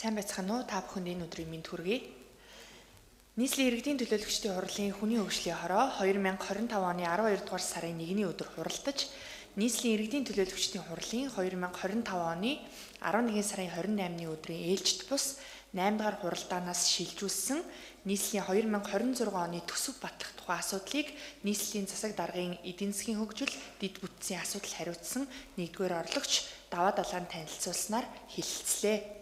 Сайн байцгаана уу? Та бүхэнд энэ өдрийн мэнд хүргэе. Нийслэлийн иргэдийн төлөөлөгчдийн хурлын хүний хөгжлийн хороо 2025 оны 12 дугаар сарын 1-ний өдөр хуралдаж, нийслэлийн иргэдийн төлөөлөгчдийн хурлын 2025 оны 11 сарын 28-ны өдрийн ээлжид бус 8 дугаар хуралдаанаас шилжүүлсэн нийслэлийн 2026 оны төсөв батлах тухай асуудлыг нийслэлийн засаг даргын эдийн засгийн хөгжил, дэд бүтцийн асуудал хариуцсан 1-р орлогч даваа далайн танилцуулснаар хэлэлцлээ.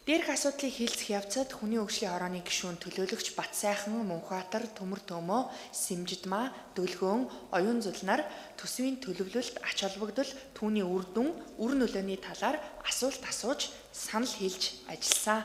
Дээрх асуудлыг хэлцэх явцад хүний хөгжлийн хорооны гишүүн төлөөлөгч Батсайхан, Мөнхбаатар, Төмөр Төмөө, Сэмжидмаа, Дөлгөөн, Оюун Зулнаар төсвийн төлөвлөлт, ач холбогдол, түүний үр дүн, үр нөлөөний талаар асуулт асууж, санал хэлж ажилласан.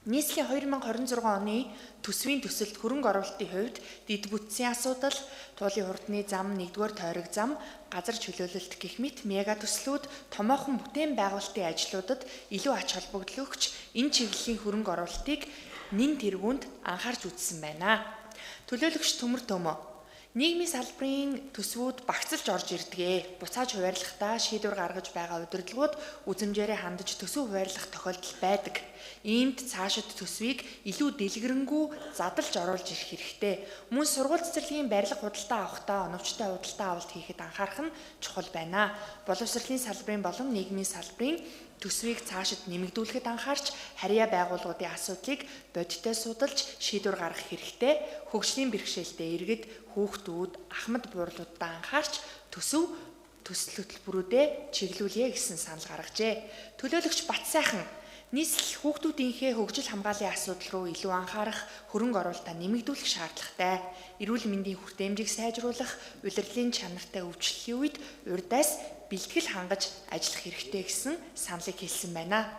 Нийслэлийн 2026 оны төсвийн төсөлд хөрөнгө оруулалтын хувьд дэд бүтцийн асуудал, туулын хурдны зам, 1-р тойрог зам, газар чөлөөлөлт гэх мэт мега төслүүд, томоохон бүтээн байгуулалтын ажлуудад илүү ач холбогдол өгч, энэ чиглэлийн хөрөнгө оруулалтыг нэн тэргуунд анхаарч үзсэн байна. Төлөөлөгч Төмөр Төмөө: нийгмийн салбарын төсвүүд багцлж орж ирдэг. Буцааж хуваарлахдаа шийдвэр гаргаж байгаа удирдлагууд үзэмжээрээ хандаж төсөв хуваарлах тохиолдол байдаг. Иймд цаашид төсвийг илүү дэлгэрэнгүй задлж оруулж ирэх хэрэгтэй. Мөн сургууль цэцэрлэгийн барилга худалдаа авахдаа оновчтой худалдаа авалт хийхэд анхаарах нь чухал байна. Боловсролын салбарын болон нийгмийн салбарын төсвийг цаашид нэмэгдүүлэхэд анхаарч, харьяа байгууллагуудын асуудлыг бодиттой судалж шийдвэр гаргах хэрэгтэй. Хөгжлийн бэрхшээлтэй иргэд, хүүхдүүд, ахмад буурлуудаа анхаарч төсөл хөтөлбөрүүдэд чиглүүлье гэсэн санал гаргажээ. Төлөөлөгч Батсайхан: нийслэл хүүхдүүдийнхээ хөгжил хамгааллын асуудал руу илүү анхаарах, хөрөнгө оруулалтаа нэмэгдүүлэх шаардлагатай. Эрүүл мэндийн хүртээмжийг сайжруулах, улирлын чанартай өвчлөлийн үед урьдаас бэлтгэл хангаж ажиллах хэрэгтэй гэсэн саналыг хэлсэн байна.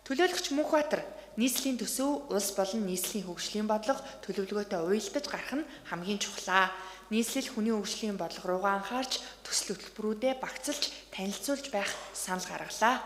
Төлөөлөгч Мөнхбаатар: нийслэлийн төсөв улс болон нийслэлийн хөгжлийн бодлого төлөвлөгөөтэй уялдаж гарах нь хамгийн чухлаа. Нийслэл хүний хөгжлийн бодлого руугаа анхаарч, төсөл хөтөлбөрүүдэд багцлж танилцуулж байх санал гаргалаа.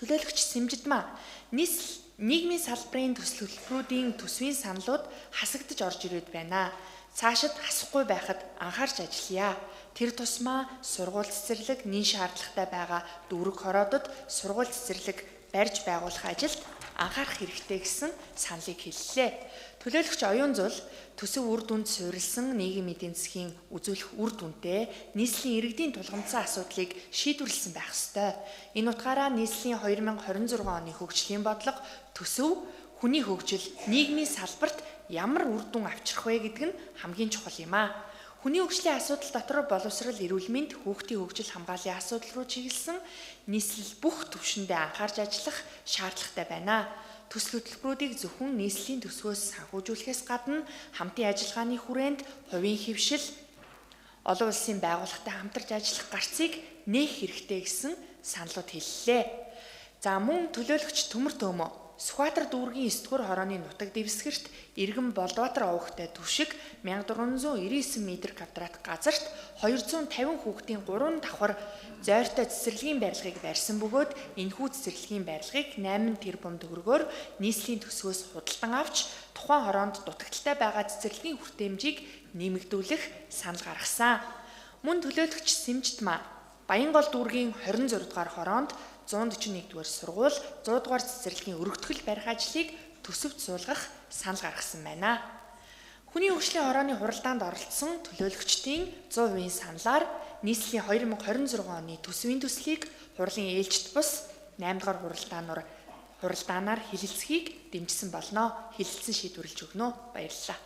Төлөөлөгч Сэмжидмаа: нийгмийн салбарын төсөл хөтөлбөрүүдийн төсвийн саналууд хасагдж орж ирээд байна. Цаашид хасахгүй байхад анхаарч ажиллая. Тэр тусмаа сургууль цэцэрлэг, нэн шаардлагатай байгаа дүүрэг хороодод сургууль цэцэрлэг барьж байгуулах ажилд анхаарах хэрэгтэй гэсэн саналыг хэллээ. Төлөөлөгч Оюун Зул: төсөв үр дүнд суурилсан нийгмийн эдийн засгийн үзүүлэх үр дүнтэй нийслэлийн иргэдийн тулгамдсан асуудлыг шийдвэрлсэн байх ёстой. Энэ утгаараа нийслэлийн 2026 оны хөгжлийн бодлого, төсөв, хүний хөгжил, нийгмийн салбарт ямар үр дүн авчрах вэ гэдэг нь хамгийн чухал юм а. Хүний хөгжлийн асуудал дотор боловсрол, эрүүл мэнд, хүүхдийн хөгжил хамгааллын асуудал руу чиглэсэн нийслэл бүх түвшиндээ анхаарч ажиллах шаардлагатай байна. Төсөл хөтөлбөрүүдийг зөвхөн нийслэлийн төсвөөс санхүүжүүлэхээс гадна хамтын ажиллагааны хүрээнд хувийн хэвшил, олон улсын байгууллагатай хамтарч ажиллах гарцыг нээх хэрэгтэй гэсэн саналууд хэллээ. За мөн төлөөлөгч Төмөр Төмөө: Сүхбаатар дүүргийн 9-р хорооны нутаг дэвсгэрт Иргэн Болдбаатар овогтой түвшиг 1499 м2 газарт 250 хүүхдийн 3 давхар зойртой цэцэрлэгийн барилгыг барьсан бөгөөд энэхүү цэцэрлэгийн барилгыг 8 тэрбум төгрөгөөр нийслэлийн төсвөөс худалдан авч тухайн хороонд дутагдaltaй байгаа цэцэрлэгийн хүртээмжийг нэмэгдүүлэх санал гаргасан. Мөн төлөөлөгч Сэмжидмаа: Баянгол дүүргийн 26 дугаар хороонд 141-р сургууль, 100-р цэцэрлэгийн өргөтгөл барих ажлыг төсөвт суулгах санал гаргасан байна. Хүний хөгжлийн хорооны хуралдаанд оролцсон төлөөлөгчдийн 100% саналаар нийслэлийн 2026 оны төсвийн төслийг хурлын ээлжид бус 8 дугаар хуралдаанаар хэлэлцэхийг дэмжсэн болно. Хэлэлцэн шийдвэрлэж өгнө. Баярлалаа.